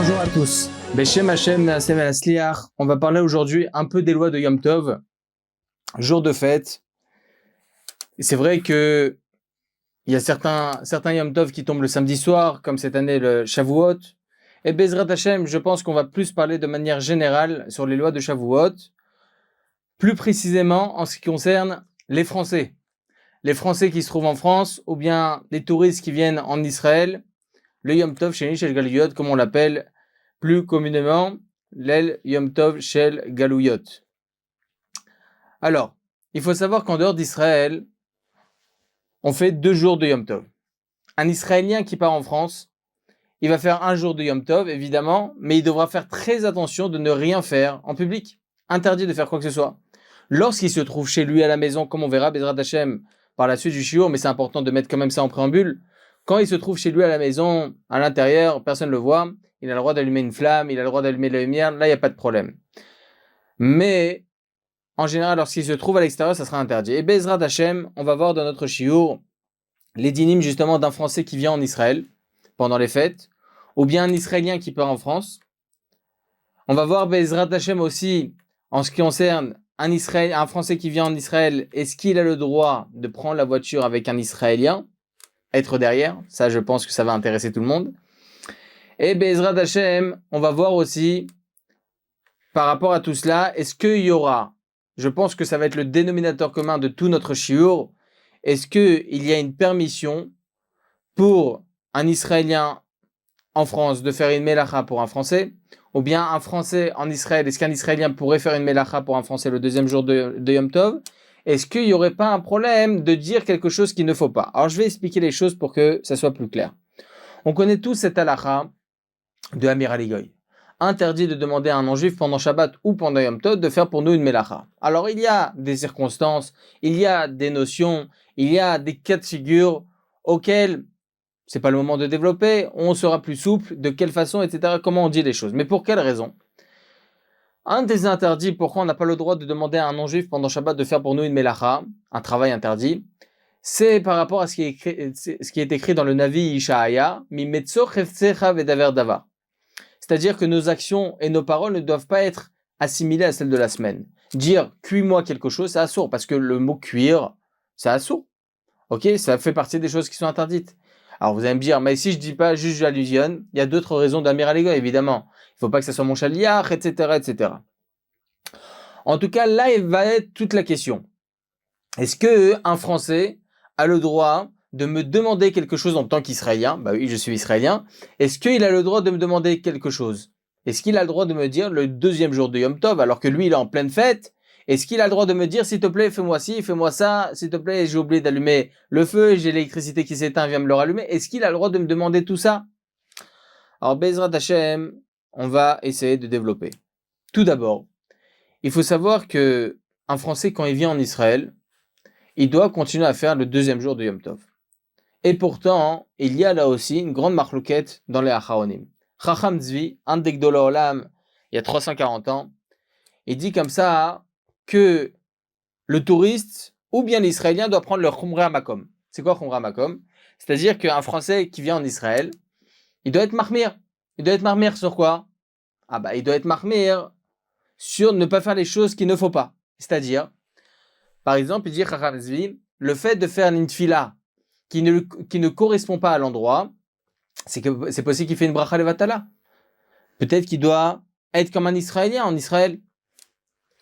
Bonjour à tous. Beshem Hashem Naasev Asliach. On va parler aujourd'hui un peu des lois de Yom Tov, jour de fête. Et c'est vrai que il y a certains Yom Tov qui tombent le samedi soir, comme cette année le Shavuot. Et Bezrat Hashem, je pense qu'on va plus parler de manière générale sur les lois de Shavuot, plus précisément en ce qui concerne les Français. Les Français qui se trouvent en France, ou bien les touristes qui viennent en Israël, le Yom Tov Sheni Shel Galuyot, comme on l'appelle plus communément, l'El Yom Tov Shel Galuyot. Alors, il faut savoir qu'en dehors d'Israël, on fait 2 jours de Yom Tov. Un Israélien qui part en France, il va faire 1 jour de Yom Tov, évidemment, mais il devra faire très attention de ne rien faire en public. Interdit de faire quoi que ce soit. Lorsqu'il se trouve chez lui à la maison, comme on verra, Bezrat Hashem, par la suite du shiur, mais c'est important de mettre quand même ça en préambule. Quand il se trouve chez lui à la maison, à l'intérieur, personne ne le voit, il a le droit d'allumer une flamme, il a le droit d'allumer la lumière, là il n'y a pas de problème. Mais, en général, lorsqu'il se trouve à l'extérieur, ça sera interdit. Et Bezrat Hashem, on va voir dans notre shiur les dynimes justement d'un Français qui vient en Israël pendant les fêtes, ou bien un Israélien qui part en France. On va voir Bezrat Hashem aussi, en ce qui concerne un Français qui vient en Israël, est-ce qu'il a le droit de prendre la voiture avec un Israélien, être derrière? Ça, je pense que ça va intéresser tout le monde. Et Bezrat Hashem, on va voir aussi, par rapport à tout cela, est-ce qu'il y aura, je pense que ça va être le dénominateur commun de tout notre shiur, est-ce qu'il y a une permission pour un Israélien en France de faire une melacha pour un Français, ou bien un Français en Israël, est-ce qu'un Israélien pourrait faire une melacha pour un Français le 2e jour de Yom Tov? Est-ce qu'il n'y aurait pas un problème de dire quelque chose qu'il ne faut pas? Alors je vais expliquer les choses pour que ça soit plus clair. On connaît tous cette halakha de Amir Aligoy. Interdit de demander à un non-juif pendant Shabbat ou pendant Yom Tov de faire pour nous une melacha. Alors il y a des circonstances, il y a des notions, il y a des cas de figure auxquels c'est pas le moment de développer, on sera plus souple, de quelle façon, etc., comment on dit les choses. Mais pour quelle raison? Un des interdits, pourquoi on n'a pas le droit de demander à un non-juif pendant Shabbat de faire pour nous une melacha, un travail interdit, c'est par rapport à ce qui est écrit dans le Navi Ishaaya, Mi metzo chefzecha vedaver davar. C'est-à-dire que nos actions et nos paroles ne doivent pas être assimilées à celles de la semaine. Dire cuis-moi quelque chose, c'est assourd, parce que le mot cuire, c'est assourd. Ok, ça fait partie des choses qui sont interdites. Alors vous allez me dire, mais si je dis pas juste j'allusionne, il y a d'autres raisons d'Amir Aligoy, évidemment. Il faut pas que ça soit mon chaliach, etc., etc. En tout cas, là, il va être toute la question. Est-ce que un Français a le droit de me demander quelque chose en tant qu'Israélien? Bah oui, je suis Israélien. Est-ce qu'il a le droit de me demander quelque chose? Est-ce qu'il a le droit de me dire le 2e jour de Yom Tov, alors que lui, il est en pleine fête? Est-ce qu'il a le droit de me dire, s'il te plaît, fais-moi ci, fais-moi ça, s'il te plaît, j'ai oublié d'allumer le feu, j'ai l'électricité qui s'éteint, viens me le rallumer. Est-ce qu'il a le droit de me demander tout ça? Alors, Bezrat Hashem, on va essayer de développer. Tout d'abord, il faut savoir que un Français, quand il vient en Israël, il doit continuer à faire le 2e jour de Yom Tov. Et pourtant, il y a là aussi une grande marloquette dans les Acharonim. Chacham Tzvi, un des Gdolei Olam, il y a 340 ans, il dit comme ça que le touriste ou bien l'Israélien doit prendre le Chumra Makom. C'est quoi Chumra Makom? C'est-à-dire qu'un Français qui vient en Israël, il doit être mahmir. Il doit être mahmir sur quoi? Ah bah il doit être mahmir sur ne pas faire les choses qu'il ne faut pas. C'est-à-dire, par exemple, il dit Chacham Tzvi, le fait de faire une tfila qui ne correspond pas à l'endroit, c'est possible qu'il fait une bracha levatala. Peut-être qu'il doit être comme un Israélien en Israël.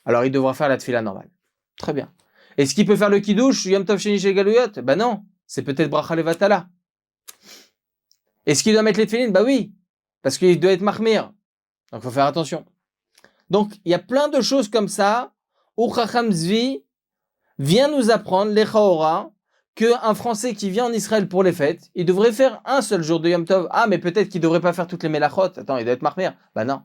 Alors il devra faire la tfila normale. Très bien. Est-ce qu'il peut faire le kiddush Yom Tov Sheni Shel Galuyot? Ben non, c'est peut-être bracha levatala. Est-ce qu'il doit mettre les tefillin? Bah oui, parce qu'il doit être mahmir. Donc il faut faire attention. Donc il y a plein de choses comme ça où Chacham Tzvi vient nous apprendre les chaora qu'un Français qui vient en Israël pour les fêtes, il devrait faire un seul jour de Yom Tov. Ah, mais peut-être qu'il devrait pas faire toutes les melachot. Attends, il doit être mahmir. Bah non.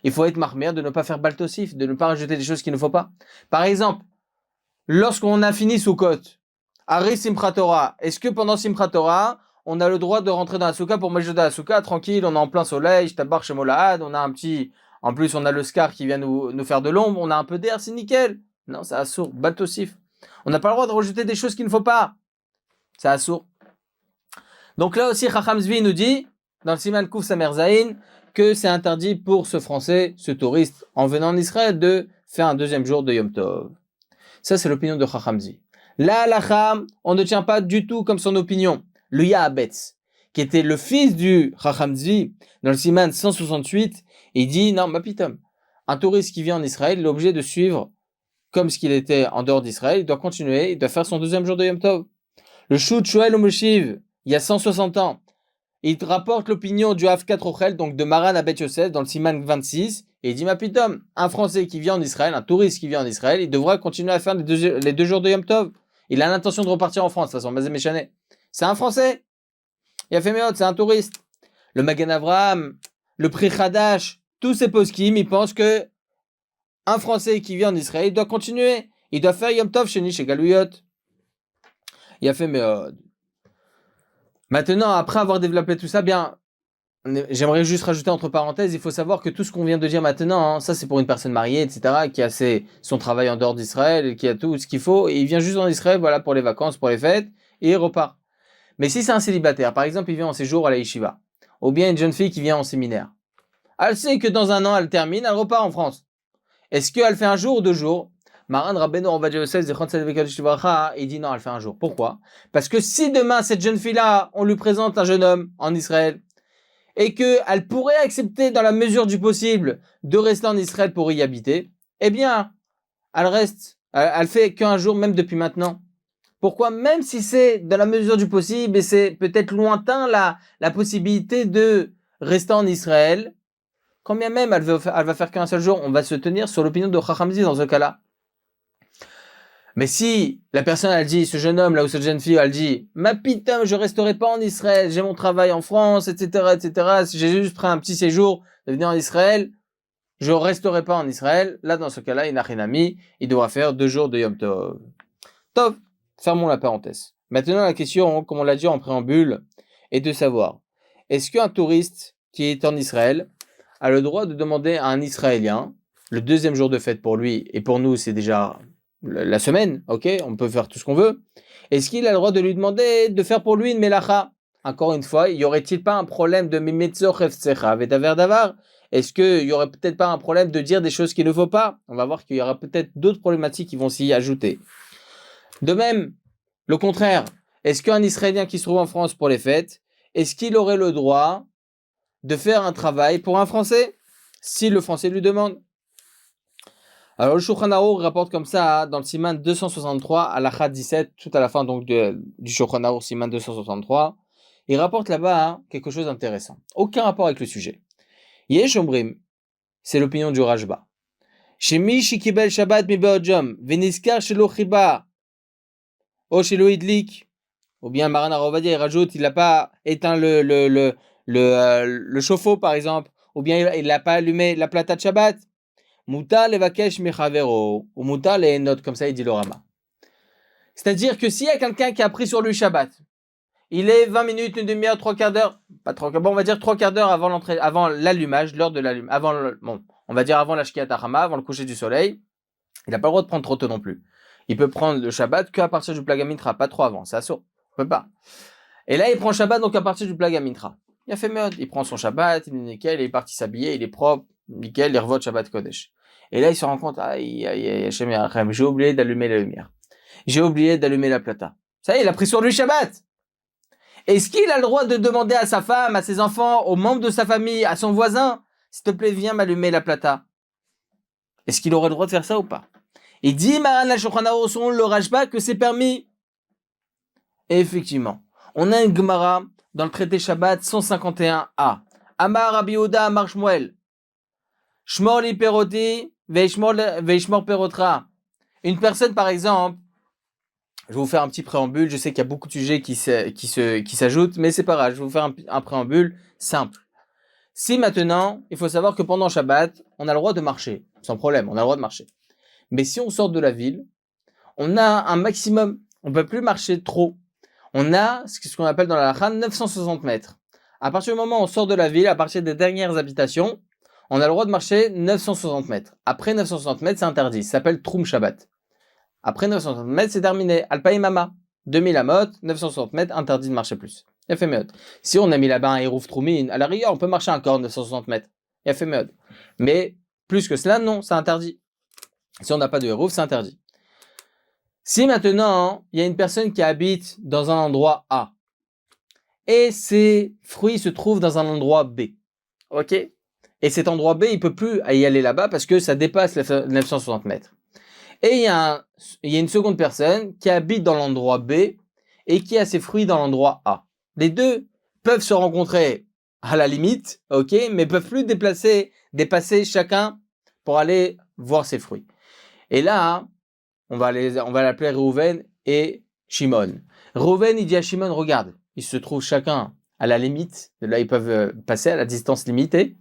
Il faut être mahmir de ne pas faire baltosif, de ne pas rajouter des choses qu'il ne faut pas. Par exemple, lorsqu'on a fini Sukkot, Ari Simchat Torah, est-ce que pendant Simchat Torah, on a le droit de rentrer dans la soukha pour manger dans la soukha, tranquille, on est en plein soleil, tabar chez Molahad, on a un petit, en plus on a le scar qui vient nous faire de l'ombre, on a un peu d'air, c'est nickel. Non, c'est assourd, baltosif. On n'a pas le droit de rajouter des choses qu'il ne faut pas. C'est assourd. Donc là aussi, Chacham Tzvi nous dit, dans le Siman Kuf Samer Zayin, que c'est interdit pour ce Français, ce touriste, en venant en Israël, de faire un deuxième jour de Yom Tov. Ça, c'est l'opinion de Chachamzi. La halacha, on ne tient pas du tout comme son opinion. Le Yahabetz, qui était le fils du Chachamzi, dans le Siman 168, il dit, non, ma pitom, un touriste qui vient en Israël, il est obligé de suivre comme ce qu'il était en dehors d'Israël, il doit continuer, il doit faire son deuxième jour de Yom Tov. Le Shut Shoel Moshiv, il y a 160 ans, il rapporte l'opinion du Hafkat Rochel, donc de Maran Abet Yosef, dans le Siman 26, et il dit, ma pitom, un Français qui vient en Israël, un touriste qui vient en Israël, il devra continuer à faire les deux jours de Yom Tov. Il a l'intention de repartir en France, de toute façon, Mazé Méchané. C'est un Français. Il a fait Méot, c'est un touriste. Le Magen Avraham, le Pri Hadash, tous ces poskim, ils pensent que un Français qui vient en Israël, il doit continuer. Il doit faire Yom Tov Sheni chez Galouyot. Il a fait Méot. Maintenant, après avoir développé tout ça, bien, j'aimerais juste rajouter entre parenthèses, il faut savoir que tout ce qu'on vient de dire maintenant, ça c'est pour une personne mariée, etc., qui a son travail en dehors d'Israël, qui a tout ce qu'il faut, et il vient juste en Israël, voilà, pour les vacances, pour les fêtes, et il repart. Mais si c'est un célibataire, par exemple, il vient en séjour à la yeshiva, ou bien une jeune fille qui vient en séminaire, elle sait que dans un an, elle termine, elle repart en France. Est-ce qu'elle fait un jour ou 2 jours? Maran Rabbeinu Ovadia Yosef Zechron Tzedek Vekadosh Livracha, il dit non, elle fait un jour. Pourquoi? Parce que si demain, cette jeune fille-là, on lui présente un jeune homme en Israël, et qu'elle pourrait accepter dans la mesure du possible de rester en Israël pour y habiter, eh bien, elle reste, elle fait qu'un jour, même depuis maintenant. Pourquoi? Même si c'est dans la mesure du possible et c'est peut-être lointain la possibilité de rester en Israël, quand bien même elle va faire qu'un seul jour, on va se tenir sur l'opinion de Chachamzi dans ce cas-là. Mais si la personne, elle dit, ce jeune homme là ou cette jeune fille, elle dit, ma pitam, je resterai pas en Israël, j'ai mon travail en France, etc., etc., si j'ai juste pris un petit séjour de venir en Israël, je resterai pas en Israël. Là, dans ce cas-là, il n'a rien à mis, il devra faire 2 jours de Yom Tov. Tov, fermons la parenthèse. Maintenant, la question, comme on l'a dit en préambule, est de savoir, est-ce qu'un touriste qui est en Israël a le droit de demander à un Israélien, le deuxième jour de fête pour lui, et pour nous, c'est déjà la semaine, ok, on peut faire tout ce qu'on veut. Est-ce qu'il a le droit de lui demander de faire pour lui une melacha? Encore une fois, y aurait-il pas un problème de mimetzor efsecha vetaver davar? Est-ce qu'il y aurait peut-être pas un problème de dire des choses qu'il ne faut pas? On va voir qu'il y aura peut-être d'autres problématiques qui vont s'y ajouter. De même, le contraire, est-ce qu'un Israélien qui se trouve en France pour les fêtes, est-ce qu'il aurait le droit de faire un travail pour un Français si le Français lui demande? Alors le Shulchan Arour rapporte comme ça dans le Siman 263 à l'Achat 17, tout à la fin donc du Shulchan Arour Siman 263, il rapporte là-bas quelque chose d'intéressant. Aucun rapport avec le sujet. Yesh Omrim, c'est l'opinion du Rajba. Shemi shikibel Shabbat mi be'odjom, veniskar shelo chiba, o shelo idlik, ou bien Maran Aravadia il rajoute, il n'a pas éteint le chauffe-eau par exemple, ou bien il n'a pas allumé la plata de Shabbat. Muta levakesh mechavero, ou muta leenot, comme ça il dit le Rama. C'est-à-dire que s'il y a quelqu'un qui a pris sur lui Shabbat, il est 20 minutes, une demi-heure, 3/4 d'heure, pas 3 quarts, bon, on va dire 3/4 d'heure avant l'entrée, avant l'allumage, l'heure de l'allumage, on va dire avant la Shkiat Hachama, avant le coucher du soleil, il n'a pas le droit de prendre trop tôt non plus. Il peut prendre le Shabbat qu'à partir du Plagamintra, pas trop avant, c'est assaut, on peut pas. Et là, il prend Shabbat donc à partir du Plagamintra. Il a fait mode, il prend son Shabbat, il est nickel, il est parti s'habiller, il est propre, nickel, il revote Shabbat Kodesh. Et là, il se rend compte, j'ai oublié d'allumer la lumière. J'ai oublié d'allumer la plata. Ça y est, il a pris sur lui Shabbat. Est-ce qu'il a le droit de demander à sa femme, à ses enfants, aux membres de sa famille, à son voisin, s'il te plaît, viens m'allumer la plata? Est-ce qu'il aurait le droit de faire ça ou pas? Il dit, Maran la Shulchan Arour selon le Rajba, que c'est permis. Et effectivement, on a une Gemara dans le traité Shabbat 151a. Amar Rabbi Yehuda Amar Shmuel. Shmor li peroti, veishmor perotra. Une personne, par exemple, je vais vous faire un petit préambule. Je sais qu'il y a beaucoup de sujets qui s'ajoutent, mais c'est pas grave. Je vais vous faire un préambule simple. Si maintenant, il faut savoir que pendant Shabbat, on a le droit de marcher, sans problème, on a le droit de marcher. Mais si on sort de la ville, on a un maximum, on peut plus marcher trop. On a ce qu'on appelle dans la halakha 960 mètres. À partir du moment où on sort de la ville, à partir des dernières habitations, on a le droit de marcher 960 mètres. Après 960 mètres, c'est interdit. Ça s'appelle Troum Shabbat. Après 960 mètres, c'est terminé. Alpaï Mama. 2000 amot, 960 mètres, interdit de marcher plus. Il a fait mieux. Si on a mis là-bas un Hérouf Troumine, à la rigueur, on peut marcher encore 960 mètres. Il a fait mieux. Mais plus que cela, non, c'est interdit. Si on n'a pas de Hérouf, c'est interdit. Si maintenant, il y a une personne qui habite dans un endroit A et ses fruits se trouvent dans un endroit B, ok? Et cet endroit B, il peut plus y aller là-bas parce que ça dépasse les 960 mètres. Et il y a une seconde personne qui habite dans l'endroit B et qui a ses fruits dans l'endroit A. Les deux peuvent se rencontrer à la limite, ok, mais peuvent plus dépasser chacun pour aller voir ses fruits. Et là, on va l'appeler Reuven et Shimon. Reuven, il dit à Shimon, regarde, ils se trouvent chacun à la limite, de là ils peuvent passer à la distance limitée,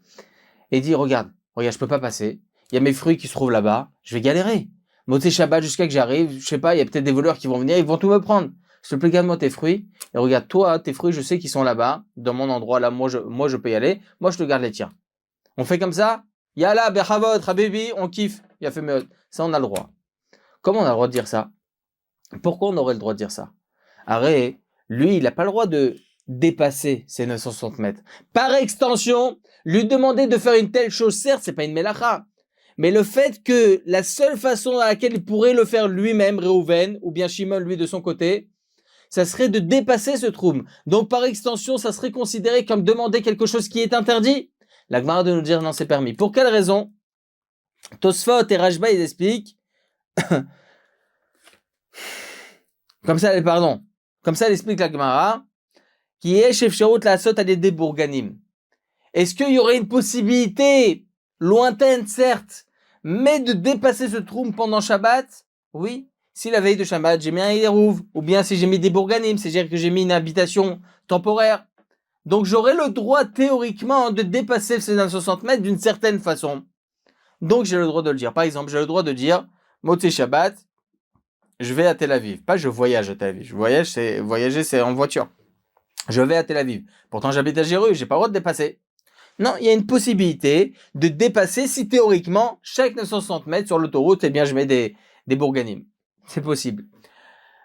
et il dit, regarde, je peux pas passer, il y a mes fruits qui se trouvent là-bas, je vais galérer. Motzei Shabbat jusqu'à que j'arrive, je sais pas, il y a peut-être des voleurs qui vont venir, ils vont tout me prendre. S'il te plaît, garde-moi tes fruits, et regarde, toi, tes fruits, je sais qu'ils sont là-bas, dans mon endroit, là, moi je peux y aller, moi je te garde les tiens. On fait comme ça, Yalla, Bechavot, Habibi, on kiffe, il a fait mieux. Ça, on a le droit. Comment on a le droit de dire ça? Pourquoi on aurait le droit de dire ça? Arrête, lui, il n'a pas le droit de dépasser ces 960 mètres. Par extension, lui demander de faire une telle chose, certes, c'est pas une mélacha. Mais le fait que la seule façon à laquelle il pourrait le faire lui-même, Reuven, ou bien Shimon, lui, de son côté, ça serait de dépasser ce troum. Donc, par extension, ça serait considéré comme demander quelque chose qui est interdit. La Gemara de nous dire non, c'est permis. Pour quelle raison? Tosfot et Rashba, ils expliquent Comme ça, elle explique la Gemara, qui est chef Sherut la Sot à des Bourganim. Est-ce qu'il y aurait une possibilité, lointaine certes, mais de dépasser ce troum pendant Shabbat? Oui. Si la veille de Shabbat, j'ai mis un Hérouv, ou bien si j'ai mis des Bourganim, c'est-à-dire que j'ai mis une habitation temporaire. Donc j'aurais le droit théoriquement de dépasser ces 960 mètres d'une certaine façon. Donc j'ai le droit de le dire. Par exemple, j'ai le droit de dire, Motzei Shabbat, je vais à Tel Aviv. Pas je voyage à Tel Aviv. Voyager, c'est en voiture. Je vais à Tel Aviv. Pourtant, j'habite à Jérusalem, j'ai pas le droit de dépasser. Non, il y a une possibilité de dépasser si théoriquement, chaque 960 mètres sur l'autoroute, eh bien, je mets des bourganim. C'est possible.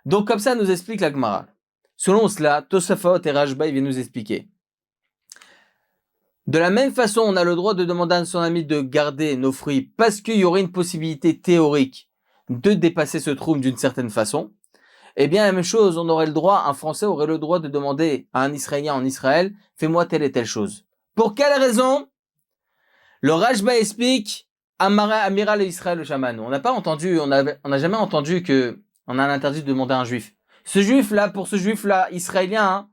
Donc, comme ça, nous explique la Gemara. Selon cela, Tosafot et Rashba, ils viennent nous expliquer. De la même façon, on a le droit de demander à son ami de garder nos fruits parce qu'il y aurait une possibilité théorique de dépasser ce troum d'une certaine façon. Eh bien, la même chose, un Français aurait le droit de demander à un Israélien en Israël, fais-moi telle et telle chose. Pour quelle raison? Le Rashba explique, Amiral et Israël le Shaman. On n'a jamais entendu on a un interdit de demander à un juif. Pour ce juif-là, israélien,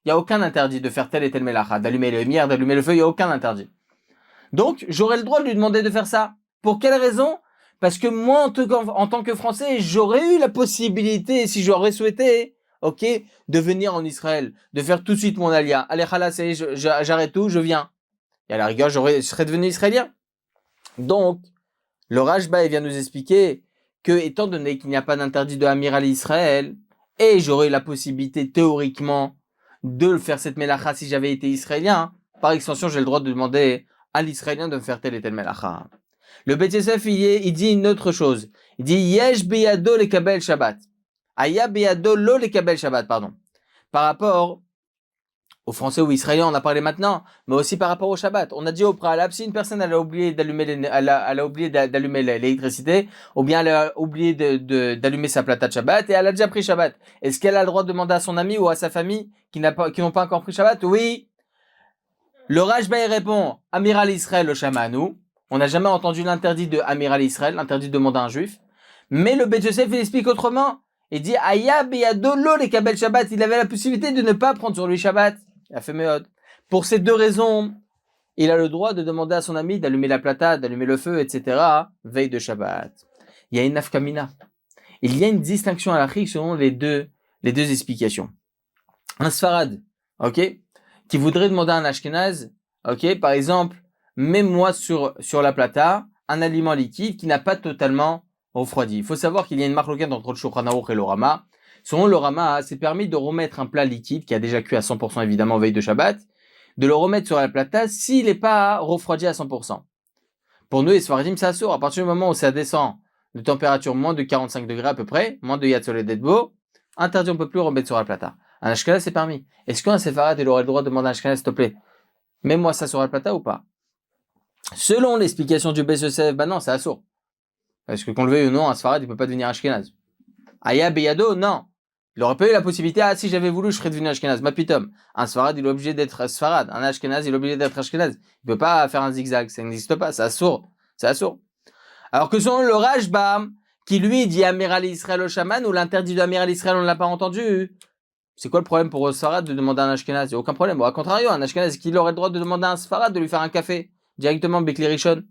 il n'y a aucun interdit de faire telle et telle mélacha, d'allumer les lumières, d'allumer le feu, il n'y a aucun interdit. Donc, j'aurais le droit de lui demander de faire ça. Pour quelle raison? Parce que moi, en tant que Français, j'aurais eu la possibilité, si j'aurais souhaité, ok, de venir en Israël, de faire tout de suite mon alia. Allez, khalas, j'arrête tout, je viens. Et à la rigueur, je serais devenu israélien. Donc, le Rashba, il vient nous expliquer que, étant donné qu'il n'y a pas d'interdit de Amiral Israël, et j'aurais eu la possibilité, théoriquement, de faire cette mélacha si j'avais été israélien, par extension, j'ai le droit de demander à l'israélien de me faire telle et telle mélacha. Le Beit Yosef, il dit une autre chose. Il dit Yesh beyado lekabel Shabbat. Aya beyado lo lekabel Shabbat, pardon. Par rapport aux Français ou Israéliens, on a parlé maintenant, mais aussi par rapport au Shabbat. On a dit au préalable, si une personne elle a oublié d'allumer l'électricité, ou bien elle a oublié d'allumer sa plata de Shabbat et elle a déjà pris Shabbat, est-ce qu'elle a le droit de demander à son ami ou à sa famille qui n'ont pas encore pris Shabbat? Oui. Le Rashba répond Amiral Israël le Shamanou. On n'a jamais entendu l'interdit de Amiral Israël, l'interdit de demander à un juif. Mais le Beit Yosef, il explique autrement. Il dit Aya beyado lo lekabel Shabbat. Il avait la possibilité de ne pas prendre sur lui Shabbat. Il a fait méod. Pour ces deux raisons, il a le droit de demander à son ami d'allumer la plata, d'allumer le feu, etc. veille de Shabbat. Il y a une nafkamina. Il y a une distinction halachique selon les deux explications. Un Sfarad, ok, qui voudrait demander à un Ashkenaz, ok, par exemple, mets-moi sur la plata un aliment liquide qui n'a pas totalement refroidi. Il faut savoir qu'il y a une marloquette entre le Shulchan Aruch et le Rama. Selon le Rama, c'est permis de remettre un plat liquide qui a déjà cuit à 100% évidemment veille de Shabbat, de le remettre sur la plata s'il n'est pas refroidi à 100%. Pour nous, les Sfaradim, ça sort. À partir du moment où ça descend de température moins de 45 degrés à peu près, moins de Yatzol et d'Edbo, interdit, on ne peut plus remettre sur la plata. Un Ashkenaz, c'est permis. Est-ce qu'un séfarade, il aurait le droit de demander à un Ashkenaz, s'il te plaît, mets-moi ça sur la plata ou pas? Selon l'explication du Beis Yosef, non, c'est assourd. Parce que qu'on le veuille ou non, un séfarade, il peut pas devenir Ashkenaz. Aya Beyado, non. Il aurait pas eu la possibilité, si j'avais voulu, je serais devenu Ashkenaz. Mapitom. Un Sfarad, il est obligé d'être Sfarad. Un Ashkenaz, il est obligé d'être Ashkenaz. Il peut pas faire un zigzag. Ça n'existe pas. C'est assourd. C'est assourd. Alors que selon le Rashba, qui lui dit Amiral Israël au chaman, ou l'interdit d'Amiral Israël, on ne l'a pas entendu. C'est quoi le problème pour un Sfarad de demander à un Ashkenaz? Il n'y a aucun problème. Bon, à contrario, un Ashkenaz, qu'il aurait le droit de demander à un Sfarad de lui faire un café directement, Bekli Rishon.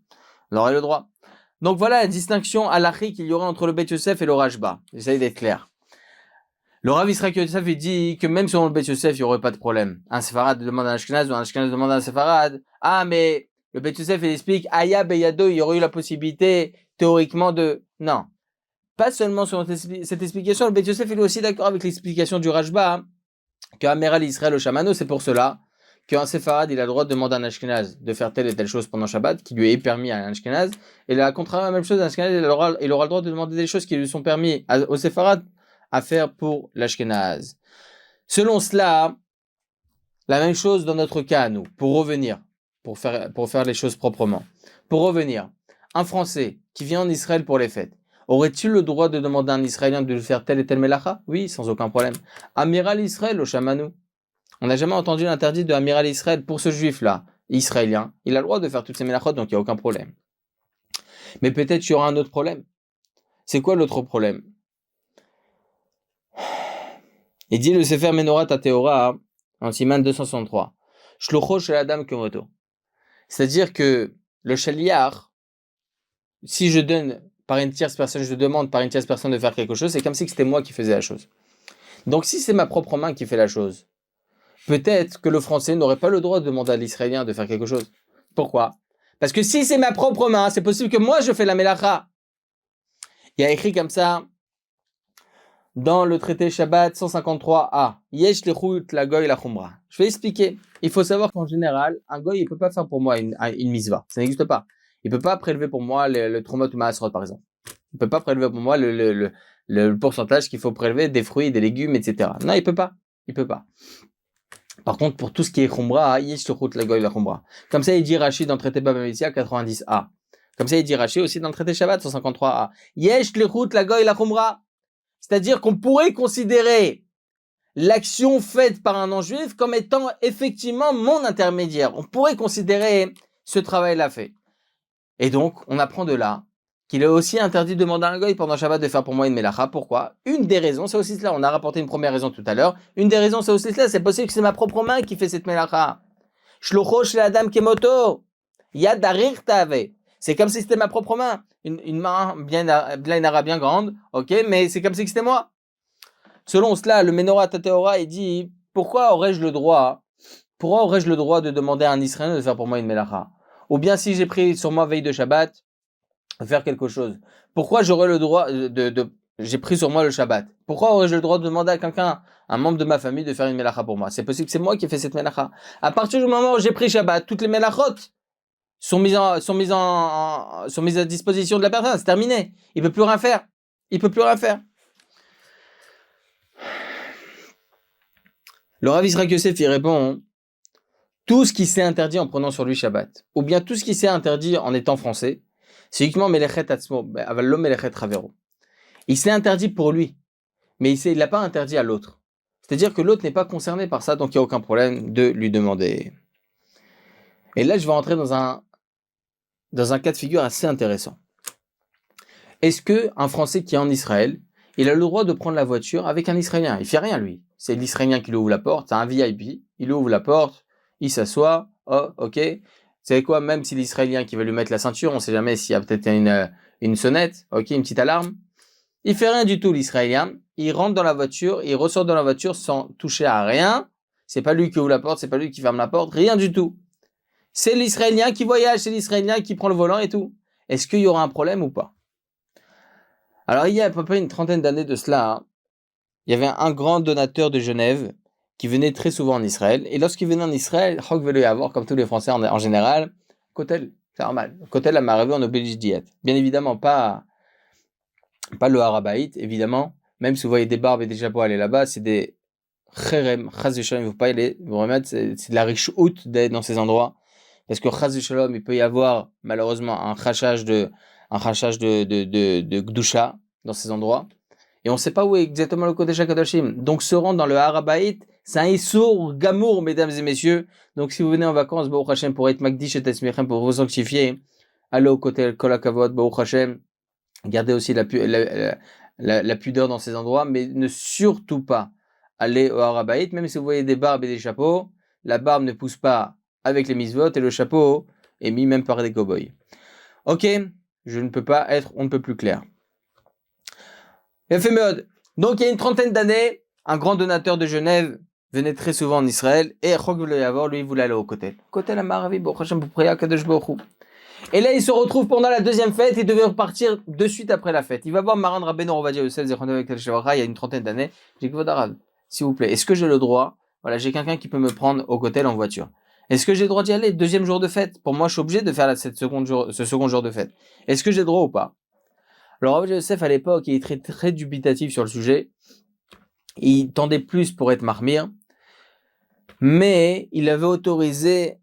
Il aurait le droit. Donc voilà la distinction halachique qu'il y aurait entre le Beit Yosef et le Rashba. J'essaye d'être clair. Le Rav Israël Yosef, il dit que même selon le Beit Yosef, il n'y aurait pas de problème. Un séfarade demande à un Ashkenaz ou un Ashkenaz demande à un séfarade. Ah, mais le Beit Yosef, il explique, Aya Beyado, il y aurait eu la possibilité, théoriquement, de... Non. Pas seulement selon cette explication, le Beit Yosef, il est aussi d'accord avec l'explication du Rashba, hein, qu'un Meral Israël au Shamano, c'est pour cela qu'un séfarade, il a le droit de demander à un Ashkenaz de faire telle et telle chose pendant Shabbat, qui lui est permis à un Ashkenaz. Et là, contrairement à la même chose, un Ashkenaz, il aura le droit de demander des choses qui lui sont permis au séfarade à faire pour l'Ashkenaz. Selon cela, la même chose dans notre cas à nous, pour revenir, pour faire les choses proprement. Pour revenir, un Français qui vient en Israël pour les fêtes, aurait-il le droit de demander à un Israélien de lui faire tel et tel melacha? Oui, sans aucun problème. Amiral Israël au Shamanou. On n'a jamais entendu l'interdit de Amiral Israël pour ce juif-là, israélien. Il a le droit de faire toutes ces melachot, donc il n'y a aucun problème. Mais peut-être qu'il y aura un autre problème. C'est quoi l'autre problème? Il dit le Sefer Menorat Ateora en Siman 263. Shlocho shel Adam Kemoto. C'est-à-dire que le shaliach, si je donne par une tierce personne, je demande par une tierce personne de faire quelque chose, c'est comme si c'était moi qui faisais la chose. Donc si c'est ma propre main qui fait la chose, peut-être que le Français n'aurait pas le droit de demander à l'Israélien de faire quelque chose. Pourquoi? Parce que si c'est ma propre main, c'est possible que moi je fais la melacha. Il y a écrit comme ça dans le traité Shabbat 153a. Yesh lechut la goy la chumra. Je vais expliquer. Il faut savoir qu'en général, un goy, il peut pas faire pour moi une misva. Ça n'existe pas. Il peut pas prélever pour moi le tromot ou maasrot, par exemple. Il peut pas prélever pour moi le pourcentage qu'il faut prélever des fruits, des légumes, etc. Non, il peut pas. Il peut pas. Par contre, pour tout ce qui est chumra, yesh lechut la goy la chumra. Comme ça, il dit Rashi dans le traité Baba Metzia 90a. Comme ça, il dit Rashi aussi dans le traité Shabbat 153a. Yesh lechut la goy la chumra. C'est-à-dire qu'on pourrait considérer l'action faite par un non-juif comme étant effectivement mon intermédiaire. On pourrait considérer ce travail-là fait. Et donc, on apprend de là qu'il est aussi interdit de demander à un goy pendant Shabbat de faire pour moi une melacha. Pourquoi? Une des raisons, c'est aussi cela. On a rapporté une première raison tout à l'heure. Une des raisons, c'est aussi cela. C'est possible que c'est ma propre main qui fait cette melacha. Shlocho shel Adam kemoto. Yad darir tave. C'est comme si c'était ma propre main. Une main bien grande, ok, mais c'est comme si c'était moi. Selon cela, le Menorah Tateora, il dit, pourquoi aurais-je le droit de demander à un Israélien de faire pour moi une melacha? Ou bien si j'ai pris sur moi veille de Shabbat, de faire quelque chose. Pourquoi j'aurais le droit j'ai pris sur moi le Shabbat. Pourquoi aurais-je le droit de demander à quelqu'un, un membre de ma famille, de faire une melacha pour moi? C'est possible que c'est moi qui ai fait cette melacha. À partir du moment où j'ai pris Shabbat, toutes les melachot sont mises à disposition de la personne. C'est terminé. Il peut plus rien faire. Le Rav Israël Yosef, il répond, tout ce qui s'est interdit en prenant sur lui Shabbat, ou bien tout ce qui s'est interdit en étant français, c'est uniquement Melechet Atzmo, Avallo Melechet Ravero. Il s'est interdit pour lui, mais il l'a pas interdit à l'autre. C'est-à-dire que l'autre n'est pas concerné par ça, donc il n'y a aucun problème de lui demander. Et là, je vais rentrer dans un cas de figure assez intéressant. Est-ce que un Français qui est en Israël, il a le droit de prendre la voiture avec un Israélien? Il fait rien, lui. C'est l'Israélien qui lui ouvre la porte, c'est un VIP, il lui ouvre la porte, il s'assoit, oh, ok. Vous savez quoi, même si l'Israélien qui va lui mettre la ceinture, on sait jamais s'il y a peut-être une sonnette, ok, une petite alarme. Il fait rien du tout, l'Israélien. Il rentre dans la voiture, il ressort dans la voiture sans toucher à rien. C'est pas lui qui ouvre la porte, c'est pas lui qui ferme la porte, rien du tout. C'est l'Israélien qui voyage, c'est l'Israélien qui prend le volant et tout. Est-ce qu'il y aura un problème ou pas? Alors, il y a à peu près une trentaine d'années de cela, il y avait un grand donateur de Genève qui venait très souvent en Israël. Et lorsqu'il venait en Israël, Chok voulait avoir, comme tous les Français en général, kotel, c'est normal. Kotel a m'arrivé en oblige diète. Bien évidemment, pas le Harabaït, évidemment. Même si vous voyez des barbes et des chapeaux aller là-bas, c'est des Cherem, Chaz v'Shalom, il ne faut pas y aller, vous remettre, c'est de la riche haute d'être dans ces endroits. Parce que Chaz v'Shalom, il peut y avoir malheureusement un crachage de Gdusha dans ces endroits. Et on ne sait pas où est exactement le Kodesh HaKadoshim. Donc se rendre dans le Har HaBayit, c'est un Issour Gamour, mesdames et messieurs. Donc si vous venez en vacances, Baruch Hashem, pour être Magdish et Tesmichem, pour vous sanctifier, allez au côté Kol HaKavod, Baruch Hashem. Gardez aussi la pudeur dans ces endroits, mais ne surtout pas aller au Har HaBayit, même si vous voyez des barbes et des chapeaux, la barbe ne pousse pas avec les misvot et le chapeau est mis même par des cow-boys. Ok, je ne peux pas être, on ne peut plus clair. Mode. Donc il y a une trentaine d'années, un grand donateur de Genève venait très souvent en Israël et lui il voulait aller au Kotel. Kotel à Maravi, Baruch Hashem, pour prier à Kadosh Baruch Hu. Et là, il se retrouve pendant la deuxième fête, il devait repartir de suite après la fête. Il va voir Maran Rabbeinu Ovadia Yosef Zechron avec il y a une trentaine d'années. J'ai dit, Vodarav, s'il vous plaît, est-ce que j'ai le droit? Voilà, j'ai quelqu'un qui peut me prendre au Kotel en voiture. Est-ce que j'ai le droit d'y aller? Deuxième jour de fête. Pour moi, je suis obligé de faire ce second jour de fête. Est-ce que j'ai le droit ou pas? Alors, Ovadia Yosef, à l'époque, il est très, très dubitatif sur le sujet. Il tendait plus pour être marmire. Mais il avait autorisé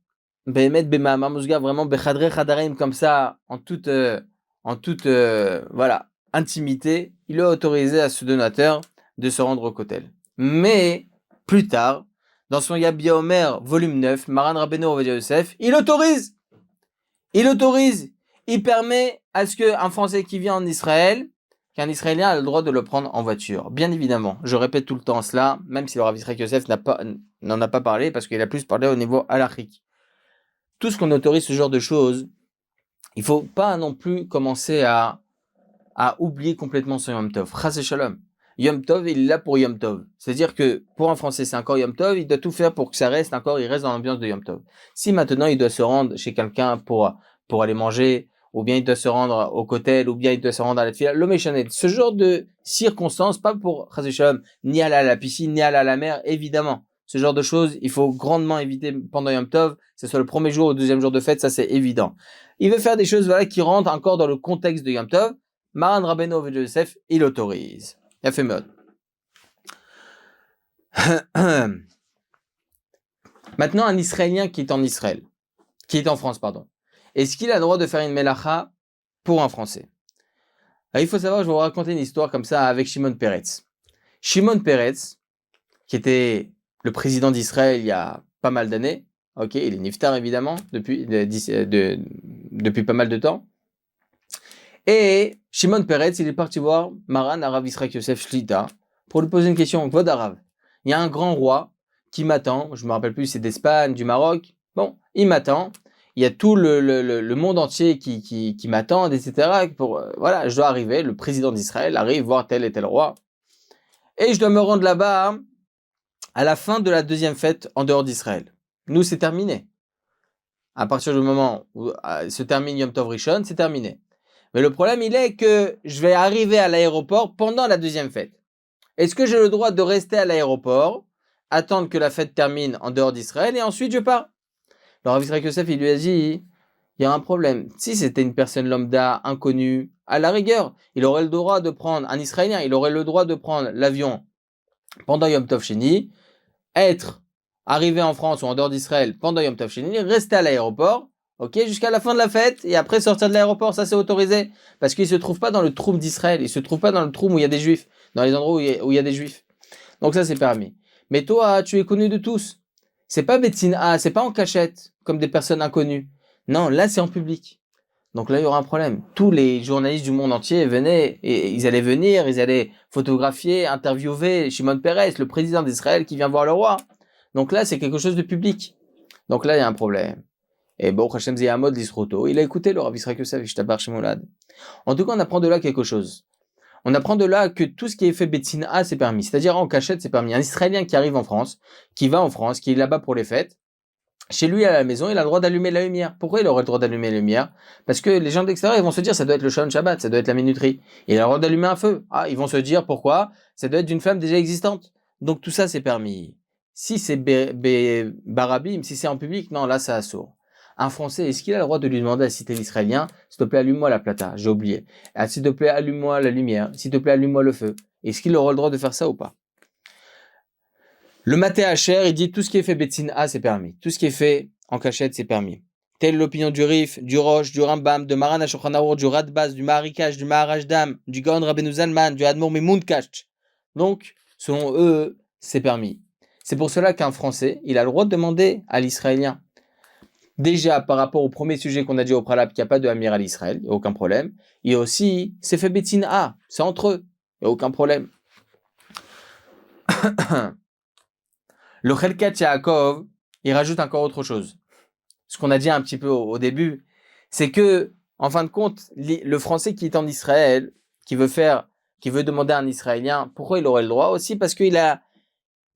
vraiment bechadre chadarim comme ça en toute voilà intimité, il a autorisé à ce donateur de se rendre au Kotel. Mais plus tard, dans son Yabia Omer volume 9, Maran Rabbeinu Ovadia Yosef, il autorise, il permet à ce qu'un Français qui vient en Israël, qu'un Israélien a le droit de le prendre en voiture. Bien évidemment, je répète tout le temps cela, même si le Rav Yitzhak Yosef n'en a pas parlé, parce qu'il a plus parlé au niveau halachique. Tout ce qu'on autorise ce genre de choses, il faut pas non plus commencer à oublier complètement son Yom Tov. Chas Shalom. Yom Tov, il est là pour Yom Tov. C'est-à-dire que pour un Français, c'est encore Yom Tov, il doit tout faire pour que ça reste encore, il reste dans l'ambiance de Yom Tov. Si maintenant il doit se rendre chez quelqu'un pour aller manger, ou bien il doit se rendre au Kotel, ou bien il doit se rendre à la Tfila, l'homme est chané. Ce genre de circonstances, pas pour Chas Shalom, ni aller à la piscine, ni aller à la mer, évidemment. Ce genre de choses, il faut grandement éviter pendant Yom Tov, que ce soit le premier jour ou le deuxième jour de fête, ça c'est évident. Il veut faire des choses voilà, qui rentrent encore dans le contexte de Yom Tov. Maran Rabbeinu Ovadia Yosef, il autorise. Il a fait mode. Maintenant, un Israélien qui est en Israël, qui est en France, pardon. Est-ce qu'il a le droit de faire une melacha pour un Français? Alors, il faut savoir, je vais vous raconter une histoire comme ça avec Shimon Peretz. Shimon Peretz, qui était le président d'Israël il y a pas mal d'années, ok, il est niftar évidemment depuis pas mal de temps. Et Shimon Peretz, il est parti voir Maran Arav Yitzhak Yosef Shlita pour lui poser une question. Kvod Arav, il y a un grand roi qui m'attend, je me rappelle plus, c'est d'Espagne, du Maroc. Bon, il m'attend. Il y a tout le monde entier qui m'attend, etc. Voilà, je dois arriver, le président d'Israël arrive voir tel et tel roi. Et je dois me rendre là-bas à la fin de la deuxième fête en dehors d'Israël. Nous, c'est terminé. À partir du moment où se termine Yom Tov Rishon, c'est terminé. Mais le problème, il est que je vais arriver à l'aéroport pendant la deuxième fête. Est-ce que j'ai le droit de rester à l'aéroport, attendre que la fête termine en dehors d'Israël et ensuite je pars? Alors, Rav Yitzhak Yosef, il lui a dit, il y a un problème. Si c'était une personne lambda, inconnue, à la rigueur, il aurait le droit de prendre, un Israélien, il aurait le droit de prendre l'avion pendant Yom Tov Sheni, arriver en France ou en dehors d'Israël pendant Yom Tov Sheni, rester à l'aéroport, ok, jusqu'à la fin de la fête, et après sortir de l'aéroport, ça c'est autorisé, parce qu'il se trouve pas dans le troum d'Israël, il se trouve pas dans le troum où il y a des juifs, dans les endroits où il y a des juifs. Donc ça c'est permis. Mais toi, tu es connu de tous. C'est pas Betsina, c'est pas en cachette, comme des personnes inconnues. Non, là c'est en public. Donc là il y aura un problème. Tous les journalistes du monde entier venaient, et ils allaient venir, ils allaient photographier, interviewer Shimon Peres, le président d'Israël qui vient voir le roi. Donc là c'est quelque chose de public. Donc là il y a un problème. Et bon, Hashem Ziyamod l'Isroto, il a écouté le Rav Yitzhak Yosef Ishtabar Shemolad. En tout cas, on apprend de là quelque chose. On apprend de là que tout ce qui est fait Betsina, c'est permis. C'est-à-dire en cachette, c'est permis. Un Israélien qui arrive en France, qui va en France, qui est là-bas pour les fêtes, chez lui à la maison, il a le droit d'allumer la lumière. Pourquoi il aurait le droit d'allumer la lumière? Parce que les gens de l'extérieur, ils vont se dire, ça doit être le Shalom Shabbat, ça doit être la minuterie. Il a le droit d'allumer un feu. Ah, ils vont se dire, pourquoi? Ça doit être d'une femme déjà existante. Donc tout ça, c'est permis. Si c'est Barabim, si c'est en public, non, là, c'est assourd. Un Français, est-ce qu'il a le droit de lui demander à citer l'Israélien, s'il te plaît, allume-moi la plata, j'ai oublié. Ah, s'il te plaît, allume-moi la lumière, s'il te plaît, allume-moi le feu. Est-ce qu'il aura le droit de faire ça ou pas? Le maté hacher, il dit tout ce qui est fait Betzina, c'est permis. Tout ce qui est fait en cachette, c'est permis. Telle l'opinion du Rif, du Roche, du Rambam, de Maran HaShulchan Arour, du Radbaz, du Maharikash, du Maharajdam, du Gaon Rabbeinu Zalman, du Admor Mimoun Kash. Donc, selon eux, c'est permis. C'est pour cela qu'un Français, il a le droit de demander à l'Israélien. Déjà, par rapport au premier sujet qu'on a dit au préalable, qu'il n'y a pas de Amir à l'Israël, il n'y a aucun problème. Et aussi, c'est fait Betzina, c'est entre eux, il n'y a aucun problème. Le Chelkat Yaakov, il rajoute encore autre chose. Ce qu'on a dit un petit peu au début, c'est que, en fin de compte, le Français qui est en Israël, qui veut demander à un Israélien, pourquoi il aurait le droit? Aussi parce qu'il a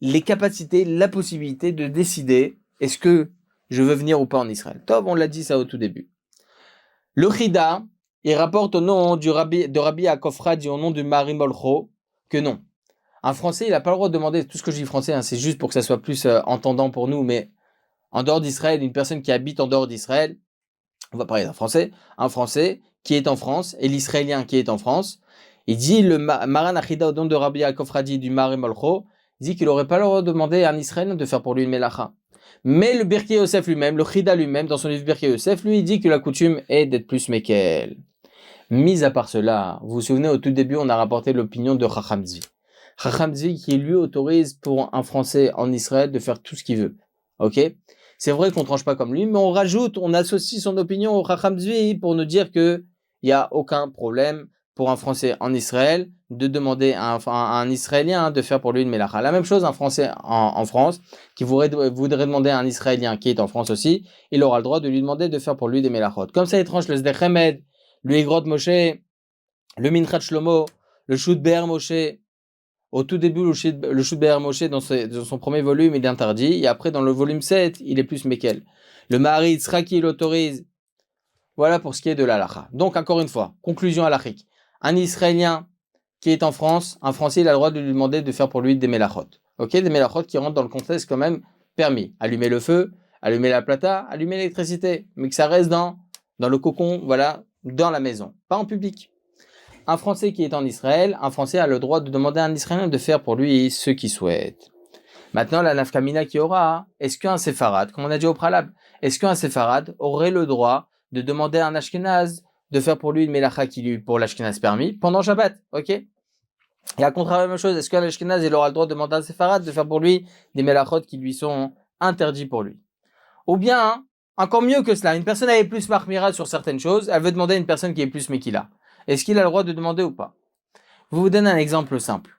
les capacités, la possibilité de décider est-ce que je veux venir ou pas en Israël. Tov, on l'a dit ça au tout début. Le Chida, il rapporte au nom de Rabbi Yaakov Radi, au nom du Maharim Olcho, que non. Un Français, il n'a pas le droit de demander, tout ce que je dis français, c'est juste pour que ça soit plus entendant pour nous, mais en dehors d'Israël, une personne qui habite en dehors d'Israël, on va parler d'un Français, un Français qui est en France, et l'Israélien qui est en France, il dit, le Maran Achida au nom de Rabbi Yaakov Radi du Maharim Olcho, il dit qu'il n'aurait pas le droit de demander à un Israélien de faire pour lui une melacha. Mais le Birkei Yosef lui-même, le Chida lui-même, dans son livre Birkei Yosef, lui, il dit que la coutume est d'être plus mekel. Mis à part cela, vous vous souvenez, au tout début, on a rapporté l'opinion de Chacham Zvi. Chacham Zvi qui lui autorise pour un Français en Israël de faire tout ce qu'il veut. Ok? C'est vrai qu'on tranche pas comme lui, mais on associe son opinion au Chacham Zvi pour nous dire que il y a aucun problème pour un Français en Israël de demander à un Israélien de faire pour lui une melacha. La même chose, un Français en France qui voudrait demander à un Israélien qui est en France aussi, il aura le droit de lui demander de faire pour lui des melachot. Comme ça, il tranche le Sdech Hamed, le Igrot Moshe, le Minchat Shlomo, le Shut Be'er Moshe. Au tout début, le Shut Be'er Moshe, dans son premier volume, il est interdit. Et après, dans le volume 7, il est plus Mekel. Le Mahari Yitzhaki, il autorise. Voilà pour ce qui est de l'halakha. Donc, encore une fois, conclusion halachique. Un Israélien qui est en France, un Français, il a le droit de lui demander de faire pour lui des melachot. Ok, des melachot qui rentrent dans le contexte quand même permis. Allumer le feu, allumer la plata, allumer l'électricité. Mais que ça reste dans le cocon, voilà, dans la maison. Pas en public. Un Français qui est en Israël, un Français a le droit de demander à un Israélien de faire pour lui ce qu'il souhaite. Maintenant, la nafkamina qui aura, est-ce qu'un séfarade, comme on a dit au préalable, est-ce qu'un séfarade aurait le droit de demander à un ashkénaze de faire pour lui une melacha qui lui, pour l'ashkénaze permis, pendant Shabbat, ok? Et à contraire, la même chose, est-ce qu'un ashkénaze, il aura le droit de demander à un séfarade de faire pour lui des melachot qui lui sont interdits pour lui? Ou bien, encore mieux que cela, une personne elle est plus marmira sur certaines choses, elle veut demander à une personne qui est plus mekila. Est-ce qu'il a le droit de demander ou pas? Je vous donne un exemple simple.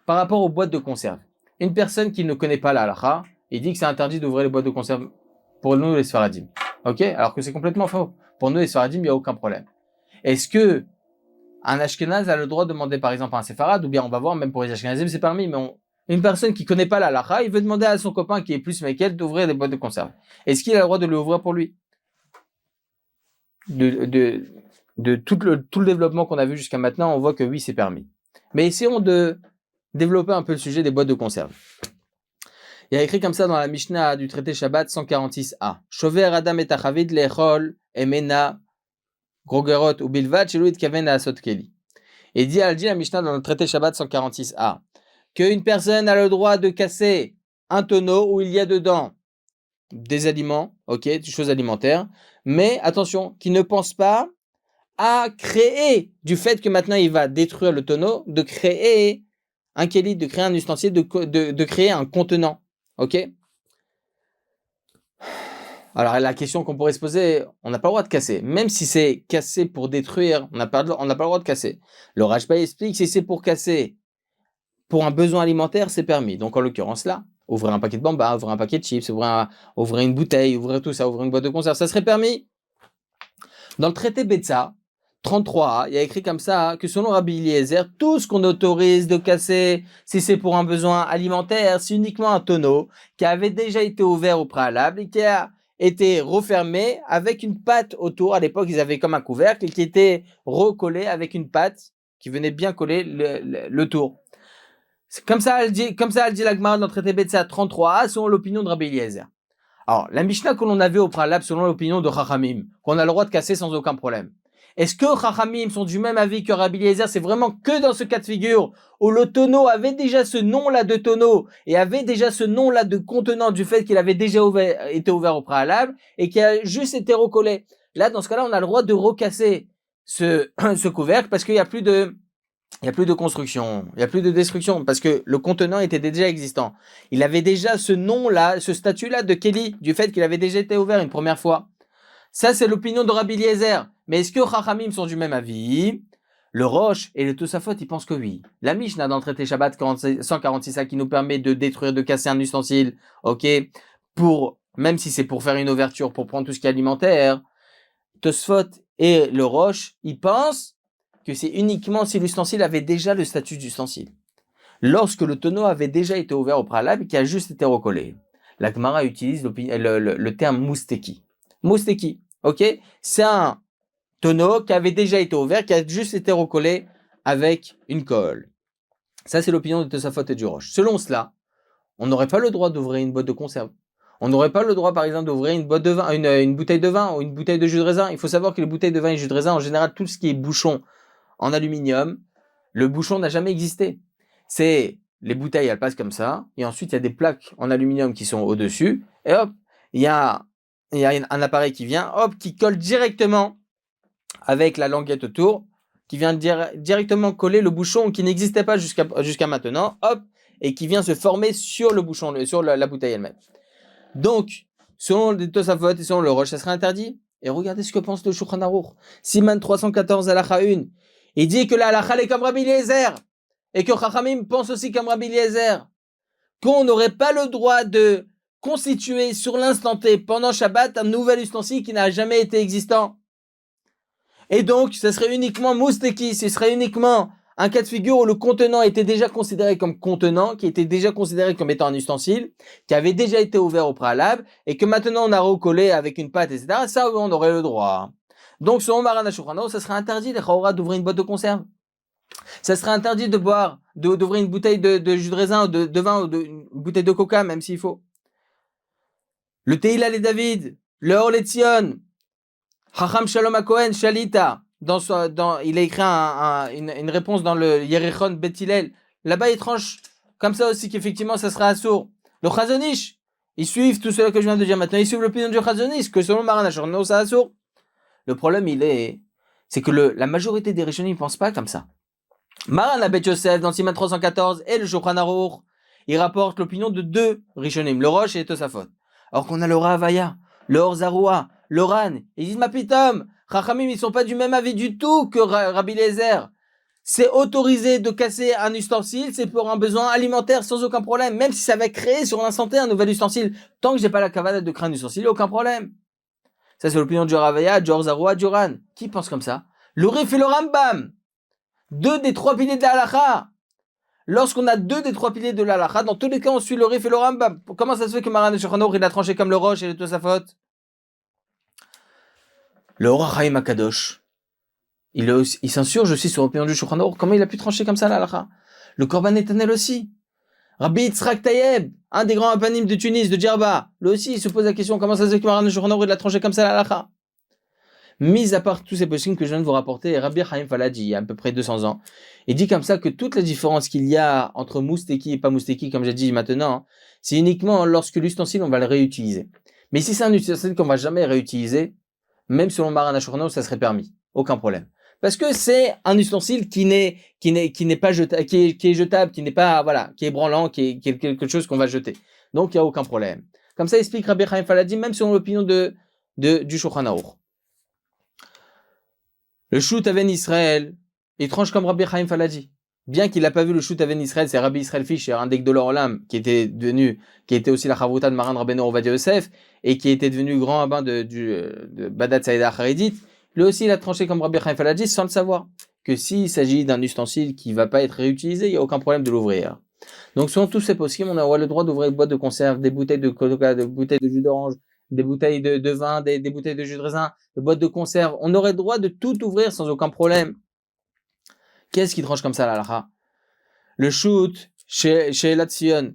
Par rapport aux boîtes de conserve. Une personne qui ne connaît pas la halakha, il dit que c'est interdit d'ouvrir les boîtes de conserve pour nous les sfaradim. Ok? Alors que c'est complètement faux. Pour nous les sfaradim, il n'y a aucun problème. Est-ce que un ashkenaz a le droit de demander par exemple à un séfarade, ou bien on va voir, même pour les ashkenazim, c'est permis, mais une personne qui connaît pas la halakha, il veut demander à son copain qui est plus mekel d'ouvrir des boîtes de conserve. Est-ce qu'il a le droit de l'ouvrir pour lui? De tout le développement qu'on a vu jusqu'à maintenant, on voit que oui, c'est permis. Mais essayons de développer un peu le sujet des boîtes de conserve. Il y a écrit comme ça dans la Mishnah du traité Shabbat 146a. Shover Adam et Achavid lechol emena grogerot ou bilvat chelou et kaven asot keli. Et dit la Mishnah dans le traité Shabbat 146a qu'une personne a le droit de casser un tonneau où il y a dedans des aliments, ok, des choses alimentaires, mais attention, qui ne pense pas à créer, du fait que maintenant il va détruire le tonneau, de créer un kéli, de créer un ustensile, de créer un contenant. Ok? Alors la question qu'on pourrait se poser, on n'a pas le droit de casser. Même si c'est casser pour détruire, on n'a pas le droit de casser. Le Rashba explique, si c'est pour casser pour un besoin alimentaire, c'est permis. Donc en l'occurrence là, ouvrir un paquet de bamba, ouvrir un paquet de chips, ouvrir une bouteille, ouvrir tout ça, ouvrir une boîte de conserve, ça serait permis. Dans le traité Betsa 33, il y a écrit comme ça que selon Rabbi Eliezer, tout ce qu'on autorise de casser, si c'est pour un besoin alimentaire, c'est uniquement un tonneau qui avait déjà été ouvert au préalable et qui a été refermé avec une pâte autour. À l'époque, ils avaient comme un couvercle et qui était recollé avec une pâte qui venait bien coller le tour. C'est comme ça, elle dit la Gemara dans le traité Betsa 33, selon l'opinion de Rabbi Eliezer. Alors, la Mishnah que l'on avait au préalable, selon l'opinion de Chachamim, qu'on a le droit de casser sans aucun problème. Est-ce que Chachamim sont du même avis que Rabbi Eliezer? C'est vraiment que dans ce cas de figure où le tonneau avait déjà ce nom-là de tonneau et avait déjà ce nom-là de contenant du fait qu'il avait déjà été ouvert au préalable et qui a juste été recollé. Là, dans ce cas-là, on a le droit de recasser ce couvercle parce qu'il n'y a plus de construction, il n'y a plus de destruction, parce que le contenant était déjà existant. Il avait déjà ce nom-là, ce statut-là de Kéli, du fait qu'il avait déjà été ouvert une première fois. Ça, c'est l'opinion de Rabbi Eliezer. Mais est-ce que Chachamim sont du même avis? Le Roche et le Tosafot, ils pensent que oui. La Mishnah dans le traité Shabbat 146a qui nous permet de détruire, de casser un ustensile, ok, même si c'est pour faire une ouverture, pour prendre tout ce qui est alimentaire, Tosfot et le Roche, ils pensent que c'est uniquement si l'ustensile avait déjà le statut d'ustensile. Lorsque le tonneau avait déjà été ouvert au préalable et qui a juste été recollé. La Gemara utilise le terme mousteki. Mousteki, ok? C'est un tonneau qui avait déjà été ouvert, qui a juste été recollé avec une colle. Ça, c'est l'opinion de Tosafot et du Roche. Selon cela, on n'aurait pas le droit d'ouvrir une boîte de conserve. On n'aurait pas le droit, par exemple, d'ouvrir une boîte de vin, une bouteille de vin ou une bouteille de jus de raisin. Il faut savoir que les bouteilles de vin et jus de raisin, en général, tout ce qui est bouchon en aluminium, le bouchon n'a jamais existé. C'est les bouteilles, elles passent comme ça, et ensuite il y a des plaques en aluminium qui sont au-dessus, et hop, il y a un appareil qui vient, hop, qui colle directement avec la languette autour, qui vient directement coller le bouchon qui n'existait pas jusqu'à maintenant, hop, et qui vient se former sur le bouchon, sur la bouteille elle-même. Donc, selon les Tosafot et selon le Roche, ça serait interdit. Et regardez ce que pense le Shulchan Aruch. Siman 314 Halacha 1. Il dit que la Halacha est comme Rabbi Eliezer. Et que Chachamim pense aussi comme Rabbi Eliezer. Qu'on n'aurait pas le droit de constituer sur l'instant T, pendant Shabbat, un nouvel ustensile qui n'a jamais été existant. Et donc, ce serait uniquement mousteki, ce serait uniquement un cas de figure où le contenant était déjà considéré comme contenant, qui était déjà considéré comme étant un ustensile, qui avait déjà été ouvert au préalable, et que maintenant on a recollé avec une pâte, etc. Ça, on aurait le droit. Donc, selon Maran HaShulchan, ça serait interdit, les Chaora, d'ouvrir une boîte de conserve. Ça serait interdit de boire, d'ouvrir une bouteille de jus de raisin, ou de vin, ou une bouteille de coca, même s'il faut. Le Tehillah et David, le Or Letzion, Chacham Shalom HaKohen, Shalita, il a écrit une réponse dans le Yerichon Bet Hillel. Là-bas, il tranche comme ça aussi qu'effectivement, ça sera assourd. Le Chazon Ish, ils suivent tout cela que je viens de dire maintenant. Ils suivent l'opinion du Chazon Ish, que selon Maran HaShulchan, ça assourd. Le problème, c'est que la majorité des Rishonim ne pensent pas comme ça. Maran HaBet Yosef, dans Siman 314, et le Shulchan Aruch, ils rapportent l'opinion de deux Rishonim, le Roche et le Tosafot. Alors qu'on a le Ravaya, le Or Zarua, le Ran. Ils disent, ma pitom, Chachamim, ils sont pas du même avis du tout que Rabbi Eliezer. C'est autorisé de casser un ustensile, c'est pour un besoin alimentaire sans aucun problème. Même si ça va créer sur l'instant T un nouvel ustensile. Tant que j'ai pas la cavale de créer un ustensile, aucun problème. Ça, c'est l'opinion du Ravaya, du Or Zarua, du Ran. Qui pense comme ça? Le Rif et le Rambam. Deux des trois piliers de la halakha. Lorsqu'on a deux des trois piliers de la halakha, dans tous les cas, on suit le Rif et le Rambam. Comment ça se fait que Maran HaShulchan Aruch, il a tranché comme le Roche et le Tosafot? Le Or HaChaim HaKadosh, il s'insurge aussi sur l'opinion du Shulchan Aruch. Comment il a pu trancher comme ça la halakha? Le Korban Netanel aussi. Rabbi Yitzhak Tayeb, un des grands apanim de Tunis, de Djerba, lui aussi, il se pose la question, comment ça se fait que Maran HaShulchan Aruch, il a tranché comme ça la halakha? Mis à part tous ces poskim que je viens de vous rapporter, Rabbi Chaim Faladi, il y a à peu près 200 ans, il dit comme ça que toute la différence qu'il y a entre mousteki et pas mousteki, comme j'ai dit maintenant, c'est uniquement lorsque l'ustensile, on va le réutiliser. Mais si c'est un ustensile qu'on va jamais réutiliser, même selon Maran HaShulchan, ça serait permis. Aucun problème. Parce que c'est un ustensile qui n'est pas jetable, qui est jetable, qui n'est pas, voilà, qui est branlant, qui est quelque chose qu'on va jeter. Donc, il n'y a aucun problème. Comme ça explique Rabbi Chaim Faladi, même selon l'opinion du Shulchan Aruch. Le Shoot Aven Israël, il tranche comme Rabbi Chaim Faladi. Bien qu'il n'a pas vu le Shoot Aven Israël, c'est Rabbi Israël Fisher, un des Gdolor Olam, qui était aussi la Chavruta de Maran Rabbeinu Ovadia Yosef, et qui était devenu grand rabbin de Badat Saïda Haredit. Lui aussi, il a tranché comme Rabbi Chaim Faladi sans le savoir. Que s'il s'agit d'un ustensile qui ne va pas être réutilisé, il n'y a aucun problème de l'ouvrir. Donc, selon tous ces poskim, on a le droit d'ouvrir une boîte de conserve, des bouteilles de coca, des bouteilles de jus d'orange, des bouteilles de vin, des bouteilles de jus de raisin, des boîtes de conserve. On aurait le droit de tout ouvrir sans aucun problème. Qu'est-ce qui tranche comme ça, la halakha? Le shoot chez Elat Sion,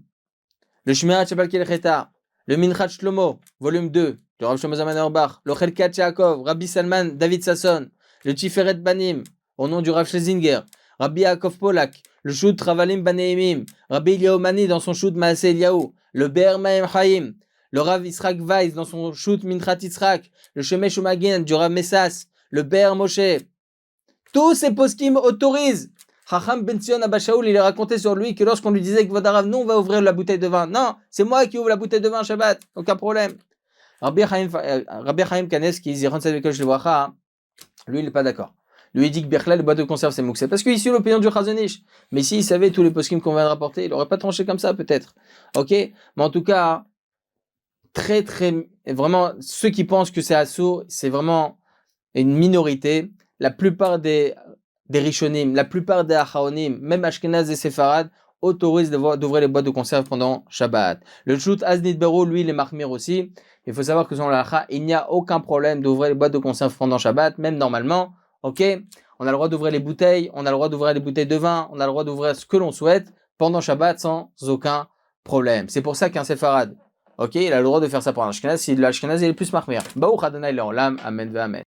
le Shmirat Shabbat Kelecheta, le Minchat Shlomo, volume 2, de Rav Shlomo Zalman Auerbach, le Chelkat Yaakov, Rabbi Salman, David Sasson, le Tiferet Banim, au nom du Rav Schlesinger, Rabbi Yaakov Polak, le Shoot Travalim Baneimim, Rabbi Eliyahu Mani dans son Shoot Maaseh Eliyahu, le Be'er Maim Chaim, le Rav Yitzhak Weiss dans son Shoot Minchat Yitzhak, le Shemesh Umagin du Rav Messas, le Be'er Moshe. Tous ces poskim autorisent. Chacham Ben Zion Abba Shaul, il a raconté sur lui que lorsqu'on lui disait que Vodarav, nous on va ouvrir la bouteille de vin. Non, c'est moi qui ouvre la bouteille de vin Shabbat, aucun problème. Rabbi Chaim Kanes, qui dit lui il n'est pas d'accord. Lui il dit que Birkla, le boîte de conserve c'est Mouxé. Parce qu'ici l'opinion du Chazonish. Mais s'il savait tous les poskim qu'on vient de rapporter, il n'aurait pas tranché comme ça peut-être. Ok. Mais en tout cas, vraiment, ceux qui pensent que c'est assourd, c'est vraiment une minorité. La plupart des Rishonim, la plupart des Acharonim, même Ashkenaz et Sepharad, autorisent d'ouvrir les boîtes de conserve pendant Shabbat. Le Shoot Aznit Bero, lui, il est marmir aussi. Il faut savoir que selon la Hacha, il n'y a aucun problème d'ouvrir les boîtes de conserve pendant Shabbat, même normalement. Ok, on a le droit d'ouvrir les bouteilles, on a le droit d'ouvrir les bouteilles de vin, on a le droit d'ouvrir ce que l'on souhaite pendant Shabbat sans aucun problème. C'est pour ça qu'un Sepharad, ok, il a le droit de faire ça pour un Ashkenaz si l'Ashkenaz est le plus marmir. Baruch Adonai Le'olam, Amen ve'Amen.